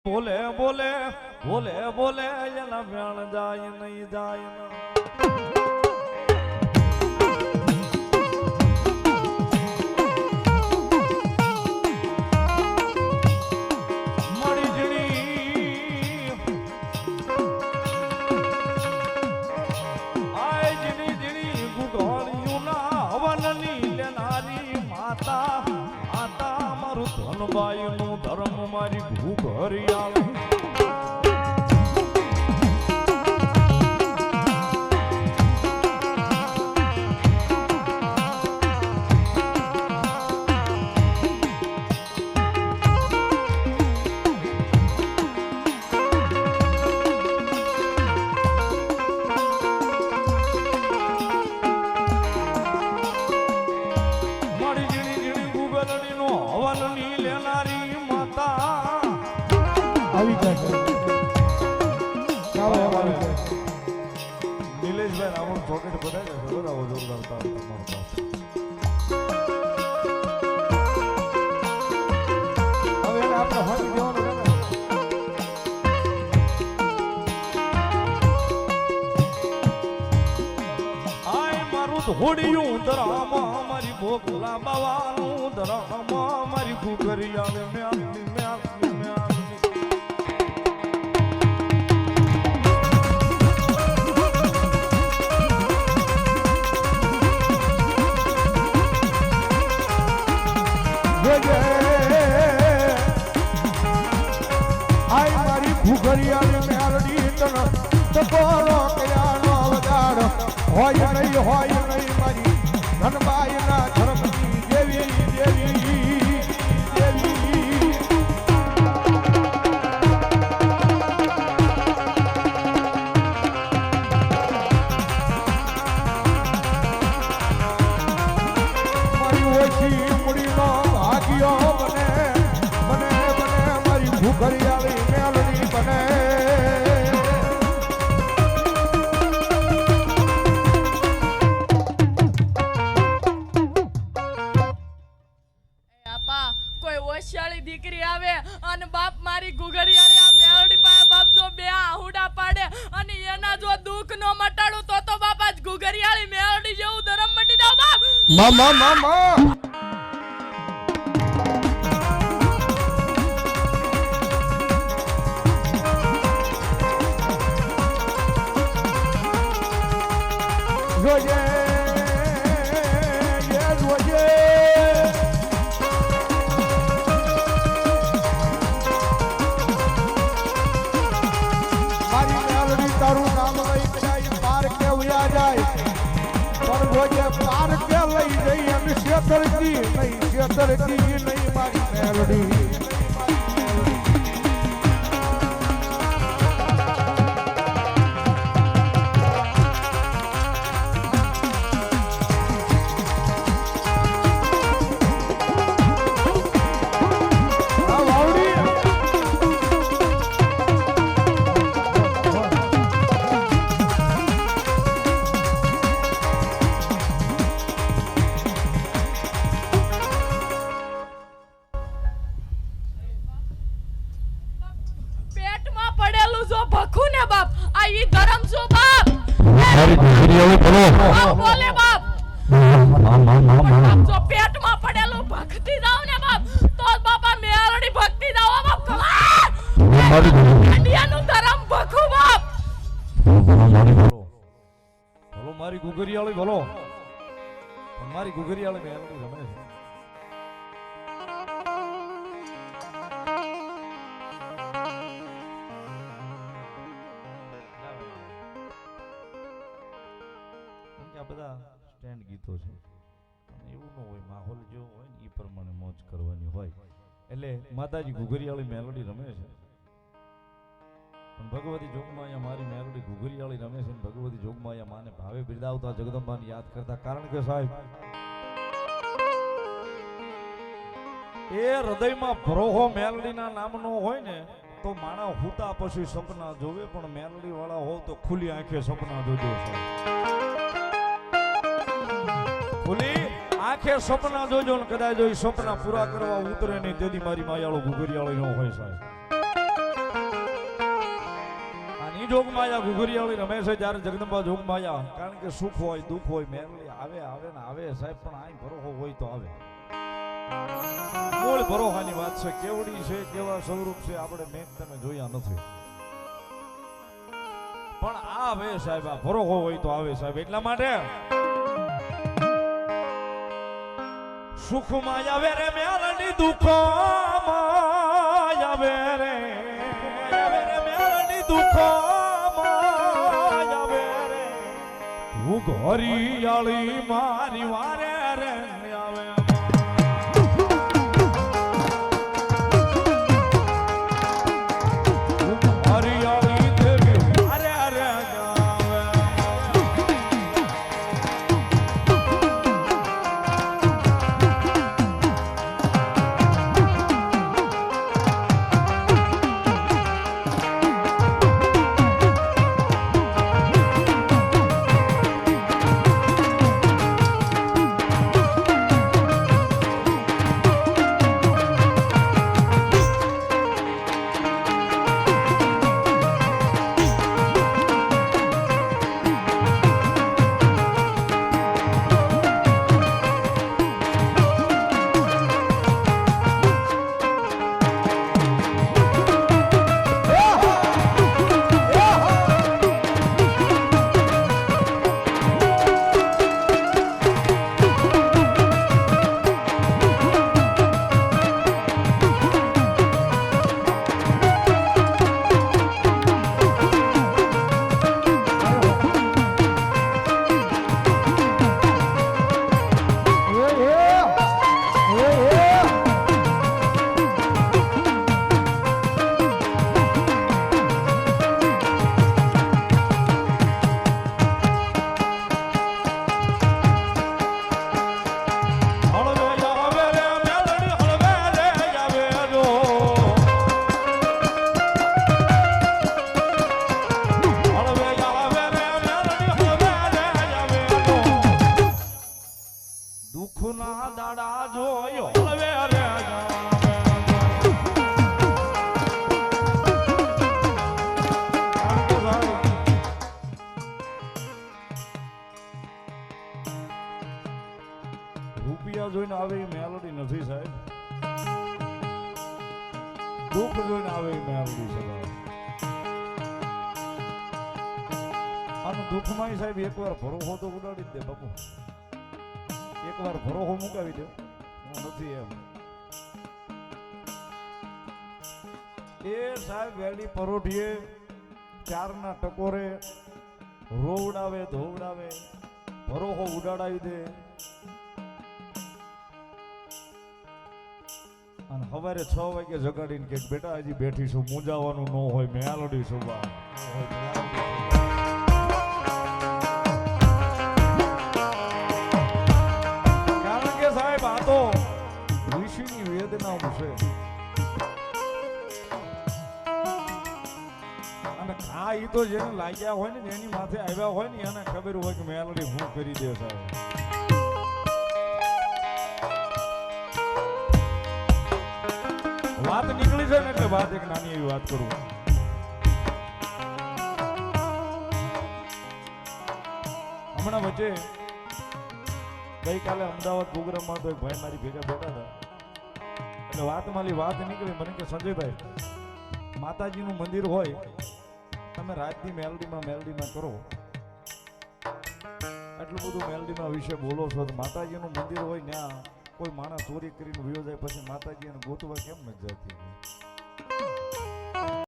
બોલે બોલે બોલે બોલે એના પ્રાણ જાય નહીં જાય ના ધનબાઈનું ધર્મ મારી ઘૂઘરી આવે નિલેશભાઈ રાવણ પોકેટ બધાય છે બરાબર જોરદાર તારો તમારો હવે એને આપણે હોઈ જવાનું છે આય મારું ધોડિયું ધરામાં મારી ભોગલા બાવાનું ધરામાં મારી ઘૂઘરી આવે મે ઘુઘરિયાળી મેલડી તન તકોરો કયાનો અવતાર હોય નહીં મારી ધનબાઈના ધર્મની દેવી દેવી દેવી મારી ઓછી મુડીનો ભાગ્યો બને બને બને મારી ઘુઘરિયાળી મેલડી બને કોઈ ઓશિયાળી દીકરી આવે અને બાપ મારી ઘુઘરિયાળી આ મેલડી પાસે બાપ જો બે આહુડા પાડે અને એના જો દુઃખ નો મટાડું તો બાપ આજ ઘુઘરિયાળી મેલડી જેવું ધરમ મટી જાવ બાપ મામા મામા જોજે જોજે મારી મેલડી તારું નામ લઈ જાય પાર કે ઉયા જાય પણ જોજે પાર કે લઈ જઈ અને શેતરજી નહીં મારી મેલડી મારી ઘુઘરિયાળી બોલો બોલે બાપ જો પેટમાં પડેલું ભક્તિ જાવ ને બાપ તો બાપા મેલડી ભક્તિ જાવ બાપ મારી ઇન્ડિયાનું ધર્મ ભખુ બાપ બોલો મારી ઘુઘરિયાળી બોલો મારી ઘુઘરિયાળી મેલડી રમે છે બધા સ્ટેન્ડ ગીતો છે અને એવું ન હોય માહોલ જેવો હોય ને એ પ્રમાણે મોજ કરવાની હોય એટલે માતાજી ઘુઘરિયાળી મેલોડી રમે છે પણ ભગવતી જોગમાયા મારી મેલોડી ઘુઘરિયાળી રમે છે ભગવતી જોગમાયા માને ભાવે બિરદાવતા જગદંબાને યાદ કરતા કારણ કે સાહેબ એ હૃદયમાં ભરોહો મેલડીના નામનો હોય ને તો માણા હુતા પછી સપના જોવે પણ મેલડી વાળા હોવ તો ખુલ્લી આંખે સપના જોજો સાહેબ ખુલ્લી આંખે સપના જોજો ને કદાચ જો સપના પૂરા કરવા ઉતરે નહીં તેથી મારી માયાળો ઘુઘરિયાળી ન હોય સાહેબ જોગમાયા ઘુઘરીયાળી રમે છે જ્યારે જગદંબા જોગમાયા કારણ કે સુખ હોય દુઃખ હોય મેરલી આવે આવે ને આવે સાહેબ પણ આઈ ભરોહો હોય તો આવે મૂળ ભરોહાની વાત છે કેવડી છે કેવા સ્વરૂપ છે આપણે મેં તમે જોયા નથી પણ આવે સાહેબ આ ભરોહો હોય તો આવે સાહેબ એટલા માટે સુખમાં આવે રે મેલડી દુઃખમાં આવે રે મેલડી દુઃખમાં આવે રે હું ઘોરિયાળી મારી વારે રે આવે હરિયાળી દેવી વારે રે આવે દુઃખના દાડા જોયો હવે રે રૂપિયા જોઈને આવે એ મેલોડી નથી સાહેબ દુઃખ જોઈને આવે એ મેલોડી છે અને દુઃખમાં સાહેબ એકવાર ભરોસો તો ઉડાડી જ દે બાપુ એકવાર ભરોહો મુકાવી દો હું નથી એમ એ સાહેબ વેલી પરોઠીએ ચારના ટકોરે રોવડાવે ધોવડાવે ભરોહો ઉડાડાવી દે અને સવારે 6 વાગે જગાડીને કે બેટા હજી બેઠી છું મૂંઝાવાનું ન હોય મેલડી સુવા ઋષિની વેદના છે અને ખા ઈ તો જેને લાગ્યા હોય ને જેની માથે આવ્યા હોય ને એને ખબર હોય કે મેલડી હું કરી દે સાહેબ વાત નીકળી છે ને એટલે વાત એક નાની એવી વાત કરું હમણાં વચ્ચે ગઈકાલે અમદાવાદ પ્રોગ્રામમાં તો એક ભાઈ મારી ભેગા બેઠા હતા એટલે વાત નીકળી મને કે સંજયભાઈ માતાજીનું મંદિર હોય તમે રાતની મેલડીમાં કરો એટલું બધું મેલડીમાં વિશે બોલો છો તો માતાજીનું મંદિર હોય ત્યાં કોઈ માણસ ચોરી કરીને વયો જાય પછી માતાજી એને ગોતવા કેમ નથી જતી